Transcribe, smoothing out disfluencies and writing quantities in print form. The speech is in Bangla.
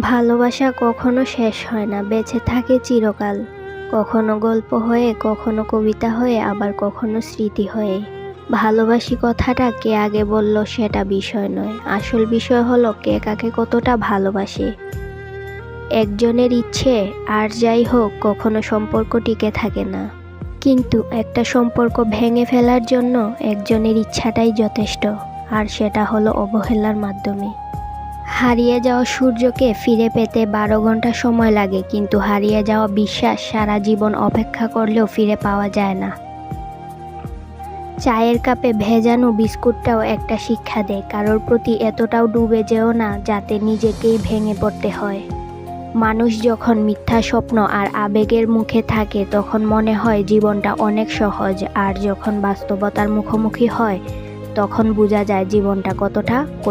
ভালোবাসা কখনো শেষ হয় না, বেঁচে থাকে চিরকাল। কখনো গল্প হয়ে, কখনো কবিতা হয়ে, আবার কখনো স্মৃতি হয়ে। ভালোবাসি কথাটা কে আগে বলল সেটা বিষয় নয়, আসল বিষয় হলো কে কাকে কতটা ভালোবাসে। একজনের ইচ্ছে আর যাই হোক কখনো সম্পর্ক টিকে থাকে না, কিন্তু একটা সম্পর্ক ভেঙে ফেলার জন্য একজনের ইচ্ছাটাই যথেষ্ট, আর সেটা হলো অবহেলার মাধ্যমে। হারিয়ে যাওয়া সূর্যকে ফিরে পেতে 12 ঘন্টা সময় লাগে, কিন্তু হারিয়ে যাওয়া বিশ্বাস সারা জীবন অপেক্ষা করলেও ফিরে পাওয়া যায় না। চায়ের কাপে ভেজানো বিস্কুটটাও একটা শিক্ষা দেয়, কারোর প্রতি এতটাও ডুবে যেও না যাতে নিজেকেই ভেঙে পড়তে হয়। মানুষ যখন মিথ্যা স্বপ্ন আর আবেগের মুখে থাকে তখন মনে হয় জীবনটা অনেক সহজ, আর যখন বাস্তবতার মুখোমুখি হয় তখন বোঝা যায় জীবনটা কতটা